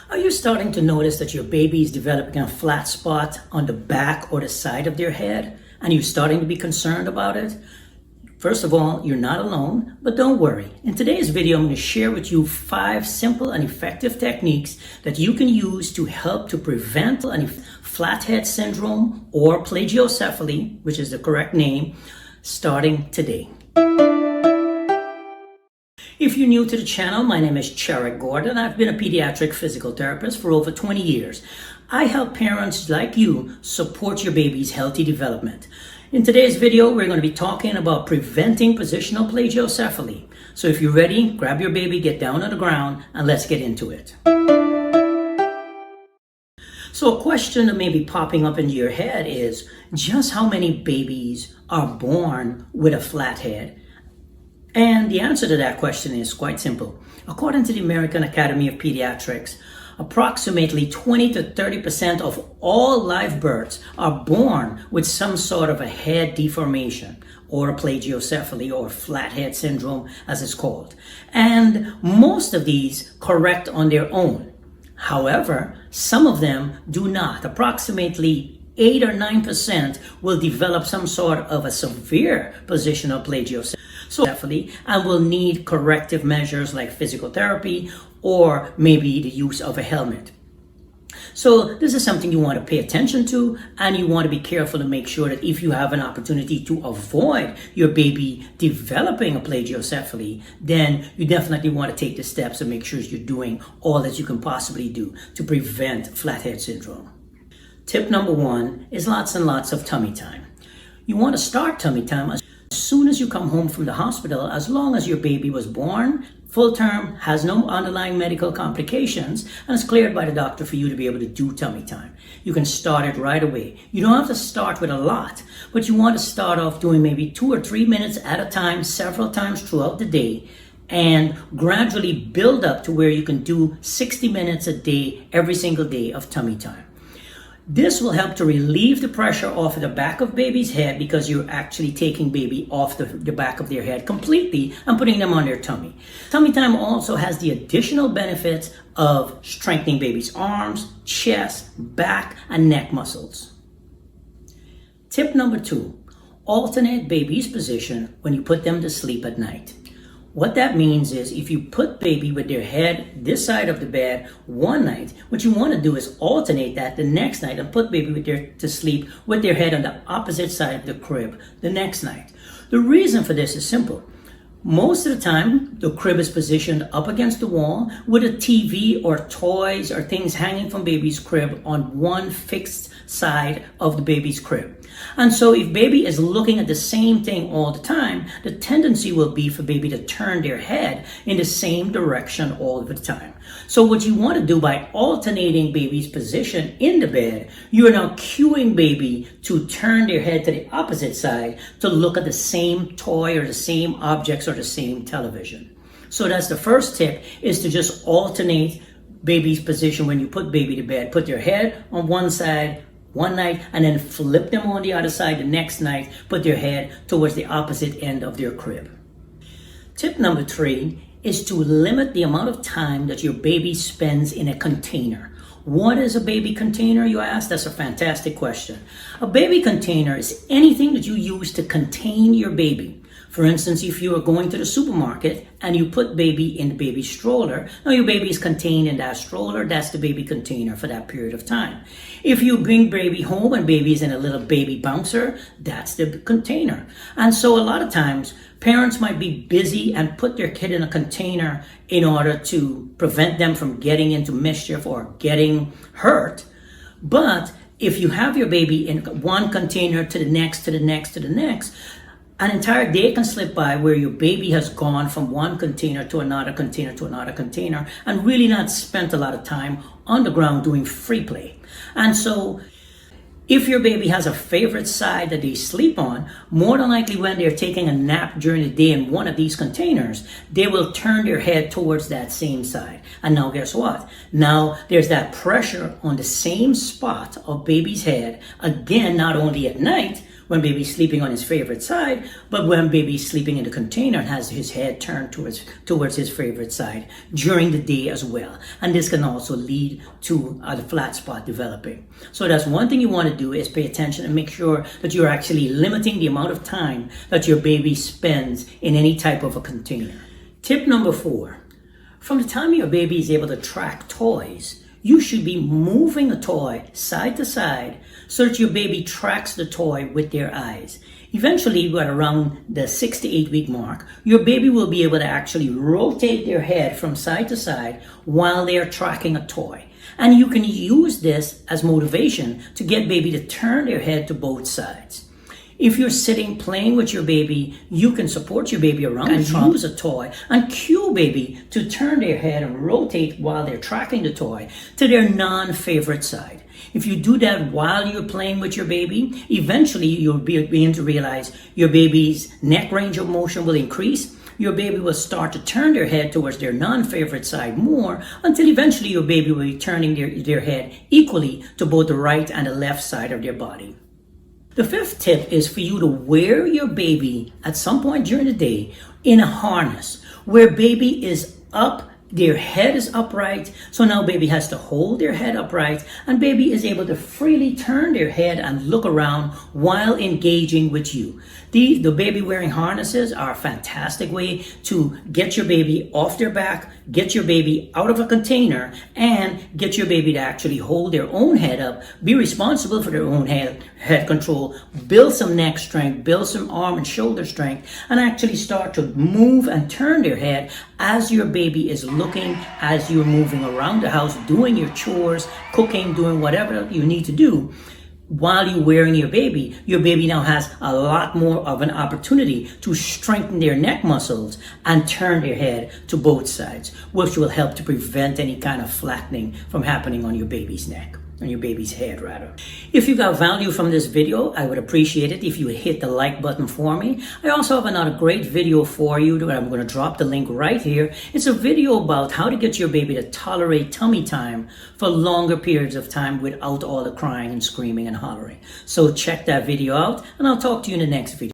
Are you starting to notice that your baby is developing a flat spot on the back or the side of their head, and you're starting to be concerned about it? First of all, you're not alone, but don't worry. In today's video, I'm going to share with you 5 simple and effective techniques that you can use to help to prevent flathead syndrome or plagiocephaly, which is the correct name, starting today. If you're new to the channel, my name is Cherrick Gordon. I've been a pediatric physical therapist for over 20 years. I help parents like you support your baby's healthy development. In today's video, we're going to be talking about preventing positional plagiocephaly. So if you're ready, grab your baby, get down on the ground, and let's get into it. So a question that may be popping up into your head is, just how many babies are born with a flat head? And the answer to that question is quite simple. According to the American Academy of Pediatrics, approximately 20 to 30% of all live births are born with some sort of a head deformation, or a plagiocephaly, or flathead syndrome as it's called. And most of these correct on their own. However, some of them do not. Approximately 8 or 9% will develop some sort of a severe positional plagiocephaly and will need corrective measures like physical therapy or maybe the use of a helmet. So this is something you want to pay attention to, and you want to be careful to make sure that if you have an opportunity to avoid your baby developing a plagiocephaly, then you definitely want to take the steps and make sure you're doing all that you can possibly do to prevent flathead syndrome. Tip number 1 is lots and lots of tummy time. You want to start tummy time as soon as you come home from the hospital, as long as your baby was born, full term, has no underlying medical complications, and is cleared by the doctor for you to be able to do tummy time. You can start it right away. You don't have to start with a lot, but you want to start off doing maybe 2 or 3 minutes at a time, several times throughout the day, and gradually build up to where you can do 60 minutes a day, every single day of tummy time. This will help to relieve the pressure off of the back of baby's head because you're actually taking baby off the back of their head completely and putting them on their tummy. Tummy time also has the additional benefits of strengthening baby's arms, chest, back, and neck muscles. Tip number 2, alternate baby's position when you put them to sleep at night. What that means is if you put baby with their head this side of the bed one night, what you want to do is alternate that the next night and put baby to sleep with their head on the opposite side of the crib the next night. The reason for this is simple. Most of the time, the crib is positioned up against the wall with a TV or toys or things hanging from baby's crib on one fixed side of the baby's crib. And so if baby is looking at the same thing all the time, the tendency will be for baby to turn their head in the same direction all the time. So what you want to do by alternating baby's position in the bed, you are now cueing baby to turn their head to the opposite side to look at the same toy or the same objects or the same television. So that's the first tip, is to just alternate baby's position when you put baby to bed. Put their head on one side one night and then flip them on the other side the next night. Put their head towards the opposite end of their crib. Tip number 3 is to limit the amount of time that your baby spends in a container. What is a baby container, you ask? That's a fantastic question. A baby container is anything that you use to contain your baby. For instance, if you are going to the supermarket and you put baby in the baby stroller, now your baby is contained in that stroller, that's the baby container for that period of time. If you bring baby home and baby is in a little baby bouncer, that's the container. And so a lot of times, parents might be busy and put their kid in a container in order to prevent them from getting into mischief or getting hurt. But if you have your baby in one container to the next, to the next, to the next, an entire day can slip by where your baby has gone from one container to another container to another container and really not spent a lot of time on the ground doing free play. And so if your baby has a favorite side that they sleep on, more than likely when they're taking a nap during the day in one of these containers, they will turn their head towards that same side. And now guess what? Now there's that pressure on the same spot of baby's head, again, not only at night, when baby's sleeping on his favorite side, but when baby's sleeping in the container and has his head turned towards his favorite side during the day as well. And this can also lead to the flat spot developing. So that's one thing you want to do, is pay attention and make sure that you're actually limiting the amount of time that your baby spends in any type of a container. Tip number 4, from the time your baby is able to track toys, you should be moving a toy side to side so that your baby tracks the toy with their eyes. Eventually, at around the 6 to 8 week mark, your baby will be able to actually rotate their head from side to side while they are tracking a toy. And you can use this as motivation to get baby to turn their head to both sides. If you're sitting playing with your baby, you can support your baby around and use a toy and cue baby to turn their head and rotate while they're tracking the toy to their non-favorite side. If you do that while you're playing with your baby, eventually you'll begin to realize your baby's neck range of motion will increase. Your baby will start to turn their head towards their non-favorite side more, until eventually your baby will be turning their head equally to both the right and the left side of their body. The 5th tip is for you to wear your baby at some point during the day in a harness where baby is up, their head is upright, so now baby has to hold their head upright, and baby is able to freely turn their head and look around while engaging with you. The baby wearing harnesses are a fantastic way to get your baby off their back, get your baby out of a container, and get your baby to actually hold their own head up, be responsible for their own head control, build some neck strength, build some arm and shoulder strength, and actually start to move and turn their head as your baby is looking, as you're moving around the house, doing your chores, cooking, doing whatever you need to do. While you're wearing your baby now has a lot more of an opportunity to strengthen their neck muscles and turn their head to both sides, which will help to prevent any kind of flattening from happening on your baby's neck. On your baby's head, rather. If you got value from this video, I would appreciate it if you would hit the like button for me. I also have another great video for you that I'm going to drop the link right here. It's a video about how to get your baby to tolerate tummy time for longer periods of time without all the crying and screaming and hollering. So check that video out, and I'll talk to you in the next video.